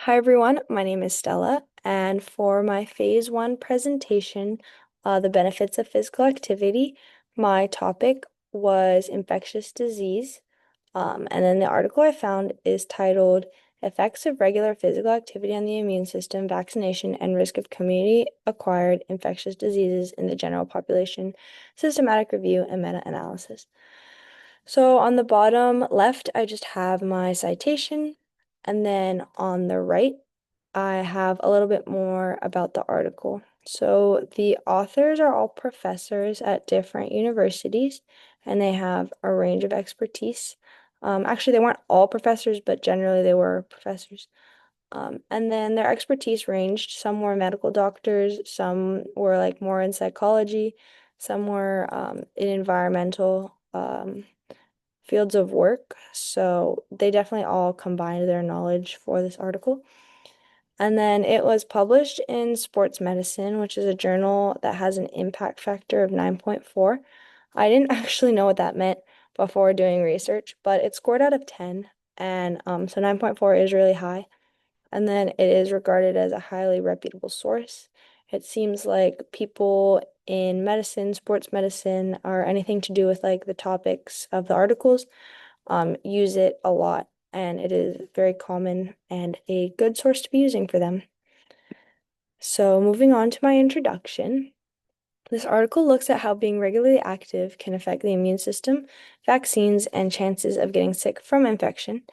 Hi everyone, my name is Stella, and for my phase one presentation, the benefits of physical activity, my topic was infectious disease. And then the article I found is titled Effects of Regular Physical Activity on the Immune System, Vaccination, and Risk of Community-Acquired Infectious Diseases in the General Population, Systematic Review and Meta-Analysis. So on the bottom left, I just have my citation, and then on the right, I have a little bit more about the article. So the authors are all professors at different universities, and they have a range of expertise. Actually, they weren't all professors, but generally they were professors. And then their expertise ranged. Some were medical doctors, some were like more in psychology, some were in environmental fields of work. So they definitely all combined their knowledge for this article. And then it was published in Sports Medicine, which is a journal that has an impact factor of 9.4. I didn't actually know what that meant before doing research, but it scored out of 10. And so 9.4 is really high. And then it is regarded as a highly reputable source. It seems like people in medicine, sports medicine, or anything to do with like the topics of the articles, use it a lot, and it is very common and a good source to be using for them. So, moving on to my introduction, this article looks at how being regularly active can affect the immune system, vaccines, and chances of getting sick from infection.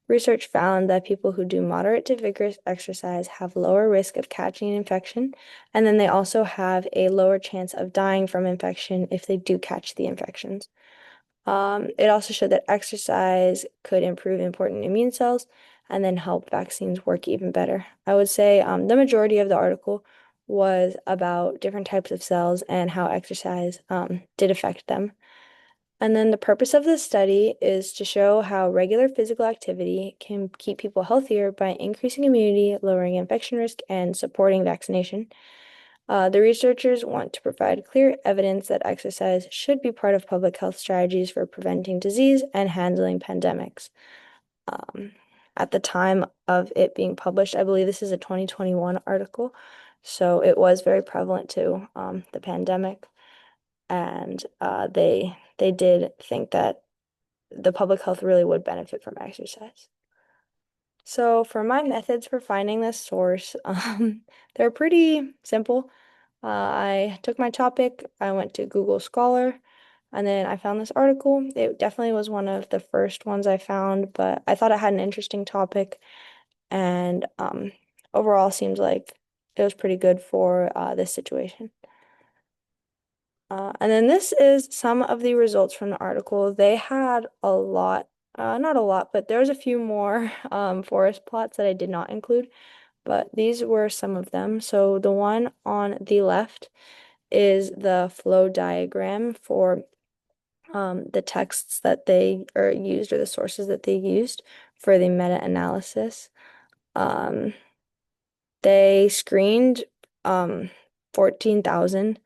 Research found that people who do moderate to vigorous exercise have lower risk of catching an infection, and then they also have a lower chance of dying from infection if they do catch the infections. It also showed that exercise could improve important immune cells and then help vaccines work even better. I would say the majority of the article was about different types of cells and how exercise did affect them. And then the purpose of this study is to show how regular physical activity can keep people healthier by increasing immunity, lowering infection risk, and supporting vaccination. The researchers want to provide clear evidence that exercise should be part of public health strategies for preventing disease and handling pandemics. Um, at the time of it being published, I believe this is a 2021 article, so it was very prevalent to the pandemic, and they did think that the public health really would benefit from exercise. So for my methods for finding this source, they're pretty simple. I took my topic, I went to Google Scholar, and then I found this article. It definitely was one of the first ones I found, but I thought it had an interesting topic, and overall seems like it was pretty good for this situation. And then this is some of the results from the article. They had a lot, not a lot, but there was a few more forest plots that I did not include, but these were some of them. So the one on the left is the flow diagram for the texts that they or used or the sources that they used for the meta-analysis. Um, they screened 14,000,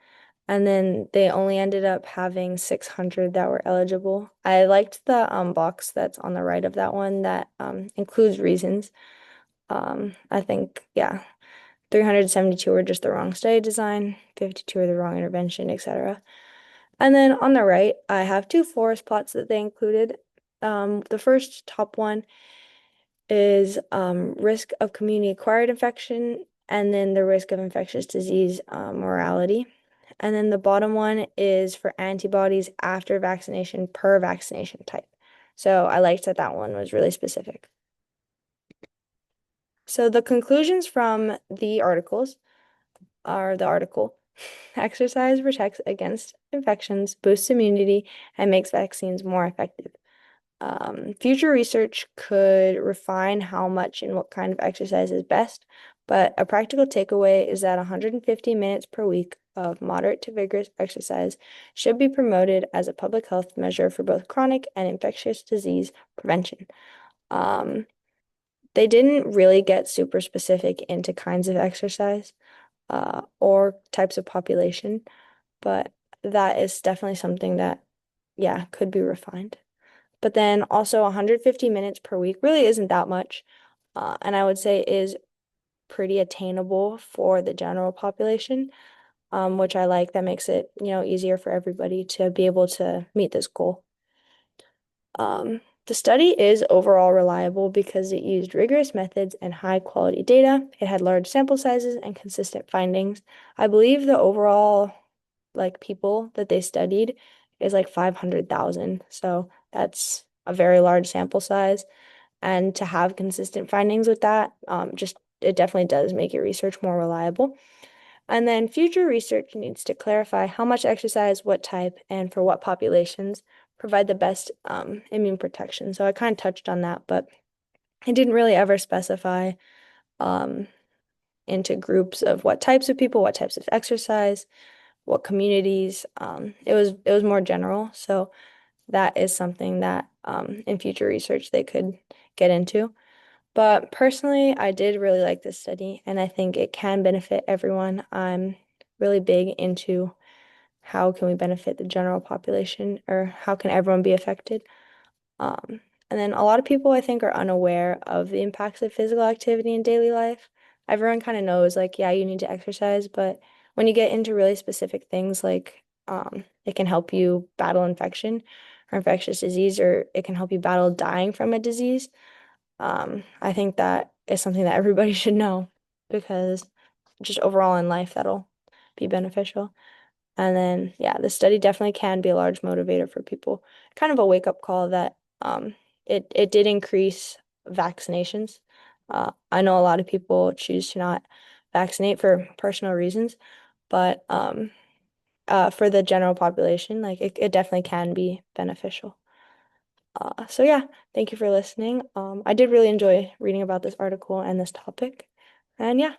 and then they only ended up having 600 that were eligible. I liked the box that's on the right of that one that includes reasons. I think, yeah, 372 were just the wrong study design, 52 are the wrong intervention, etc. And then on the right, I have two forest plots that they included. The first top one is risk of community-acquired infection, and then the risk of infectious disease mortality. And then the bottom one is for antibodies after vaccination per vaccination type. So I liked that that one was really specific. So the conclusions from the articles are the article. Exercise protects against infections, boosts immunity, and makes vaccines more effective. Future research could refine how much and what kind of exercise is best, but a practical takeaway is that 150 minutes per week of moderate to vigorous exercise should be promoted as a public health measure for both chronic and infectious disease prevention. Um, they didn't really get super specific into kinds of exercise or types of population, but that is definitely something that, yeah, could be refined. But then also 150 minutes per week really isn't that much. and I would say is pretty attainable for the general population, which I like. That makes it, easier for everybody to be able to meet this goal. The study is overall reliable because it used rigorous methods and high quality data. It had large sample sizes and consistent findings. I believe the overall people that they studied is like 500,000. So that's a very large sample size. And to have consistent findings with that, just it definitely does make your research more reliable. And then future research needs to clarify how much exercise, what type, and for what populations provide the best immune protection. So I kind of touched on that, but it didn't really ever specify um, into groups of what types of people, what types of exercise, what communities. It was more general. So that is something that in future research they could get into. But personally, I did really like this study, and I think it can benefit everyone. I'm really big into how can we benefit the general population, or how can everyone be affected. Um, and then a lot of people I think are unaware of the impacts of physical activity in daily life. Everyone kind of knows, like, yeah, you need to exercise, but when you get into really specific things, like it can help you battle infection or infectious disease, or it can help you battle dying from a disease. I think that is something that everybody should know because just overall in life, that'll be beneficial. And then, yeah, the study definitely can be a large motivator for people. Kind of a wake-up call that it did increase vaccinations. I know a lot of people choose to not vaccinate for personal reasons, but for the general population, like it definitely can be beneficial. So yeah, thank you for listening. I did really enjoy reading about this article and this topic. And yeah.